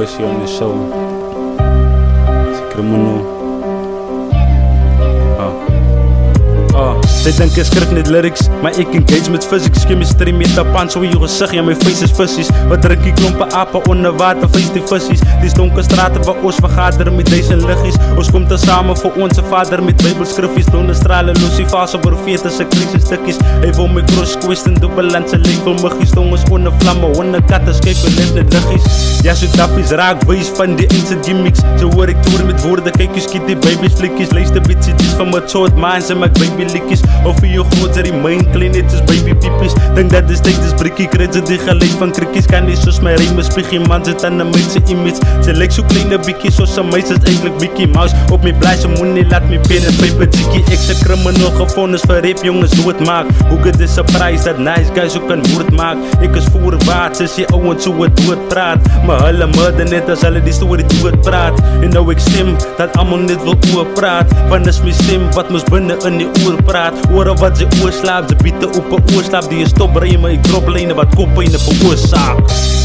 Bushy on the show. It's a criminal. Sy dink ek skryf net lyrics, maar ek engage met physics, chemistry, metapan, so in jou gesig, ja my face is vissies. Wat drink die klompe ape onder water, face die vissies. Dis donker strate waar ons vergader met duisend liggies. Ons kom te same vir onze vader met bybelskriffies. Donderstrale, lucifers oor fetus, se krisis stukkies. Hy wil my cross question, dubbelland se level muggies. Tong is onder vlamme, honder katte, skyp en les net liggies. Ja so dappies raak, wees van die eindse gimmicks. So hoor ek toer met woorde, kyk jy skiet die babies flikkies. Luister bitsies van my soort minds en my baby likkies. Of vir jou grootser die myn, klein net soos baby piepies. Dink dat dis tyd is brikkie, kred sy die gelijk van krikkies. Kan nie soos my rym spiegie, man sit aan die meid sy image. Sy lyk so kleine biekie, soos sy meis is eindelijk Mickey Mouse. Op my blaai, sy moe nie laat my pen en pype jikkie. Ek sy criminal gevonnis vir rap jongens doodmaak. Hoe het is surprise dat nice guys ook kan moord maak. Ek is voorwaarts, is die ouwens so het dood praat. Maar hulle murder net as hulle die story dood praat. En nou ek stem, dat allemaal net wil oor praat. Want is my stem wat moes binnen in die oor praat. Oor wat sy oorslaap, sy biete op 'n oorslaap. Die stop ryme, ek drop lyne wat koppyne veroorsaak.